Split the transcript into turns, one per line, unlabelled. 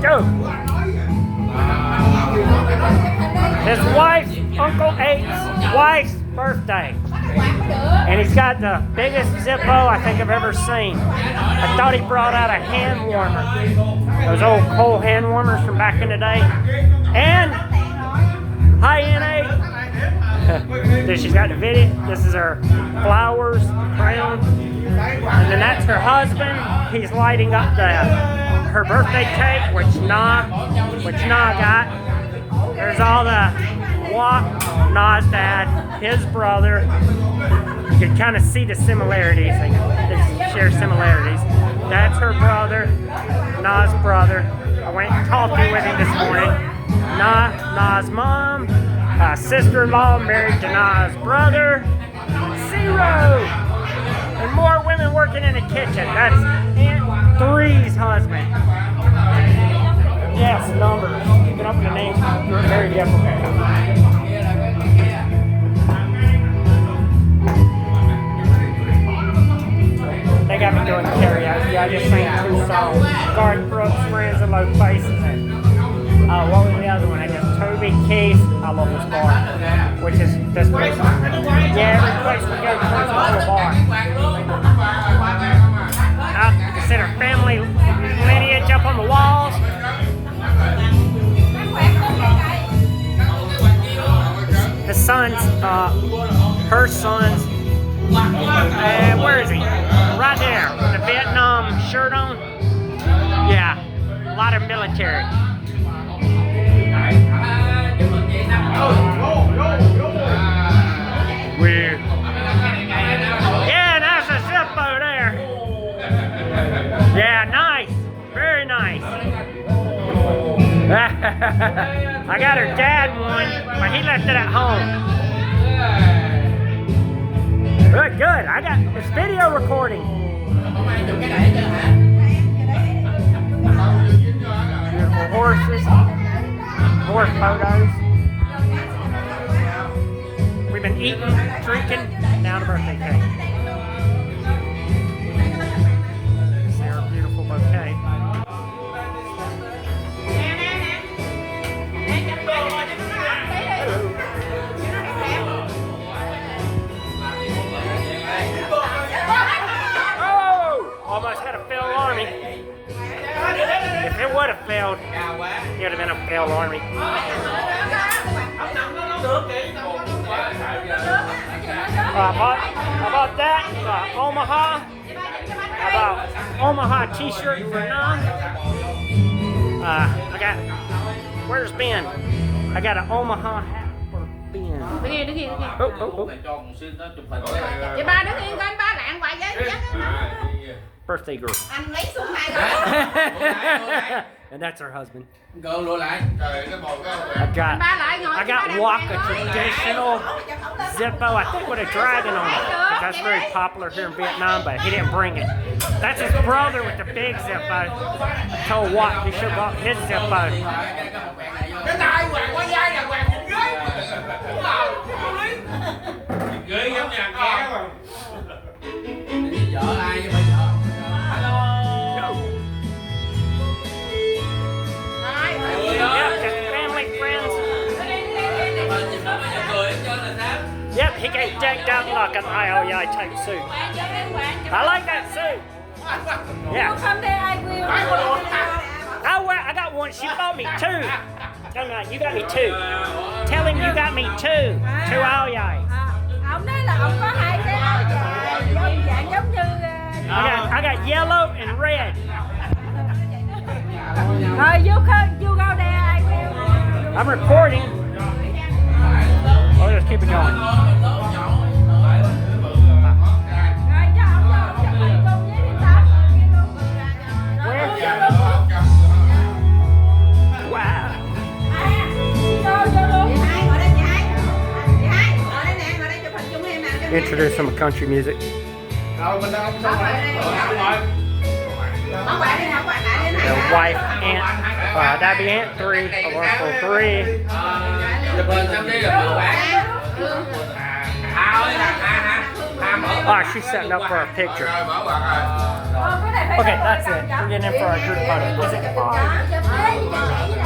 Go. His wife's Uncle Eight's wife's birthday. And he's got the biggest zippo I think I've ever seen. I thought he brought out a hand warmer. Those old coal hand warmers from back in the day. And, hi NA. She's got the video. This is her flowers, crown. And then that's her husband. He's lighting up her birthday cake, which Nah got. There's all the Nah's dad, his brother. You can kind of see the similarities. They share similarities. That's her brother, Nah's brother. I went talking with him this morning. Nah's mom, sister-in-law married to Nah's brother. Zero. And more women working in the kitchen. That's Aunt Three's husband. Yes, numbers. Keeping up with the names. You're very difficult. They got me doing karaoke. I just sang 2 songs. Garth Brooks, Friends in Low Places, and what was the other one? I guess Toby Keith. I love this bar, which is this place. Yeah, every place we go to is a little bar. You can see their family lineage up on the walls. His sons, her sons, where is he? Right there, with the Vietnam shirt on. Yeah, a lot of military. Weird. Yeah, that's a zippo there. Yeah, nice. Very nice. I got her dad one, but he left it at home. Good. I got this video recording. Beautiful horses. Horse photos. We've been eating, drinking, now the birthday cake. There's our beautiful bouquet. Almost had a failed army. If it would have failed, it would have been a failed army. How about that? Omaha. How about Omaha t-shirt for Nah? Where's Ben? I got an Omaha hat for Ben.
Đứng kia.
Oh.
Chị ba đứng yên coi anh ba lạng hoài vậy.
Birthday girl.
Anh lấy xuống hai rồi.
And that's her husband. I got Wok, a traditional zippo, I think with a dragon on it. Because that's very popular here in Vietnam, but he didn't bring it. That's his brother with the big zippo. I told Wok he should have bought his zippo. Yep, he got decked out like an IOI type suit. I like that suit. Yeah. I got one. She bought me 2. No, you got me 2. Tell him you got me 2. 2 IOIs.
Ông nói là ông có 2 cái áo dạng giống như.
I got yellow and red.
You go there. I will.
I'm recording. Oh, just keep it going. Wow. Introduce some country music. The wife, Aunt, that'd be Aunt 3, Uncle 3. She's setting up for a picture. Okay, that's it. We're getting in for our group photo. Is it 5?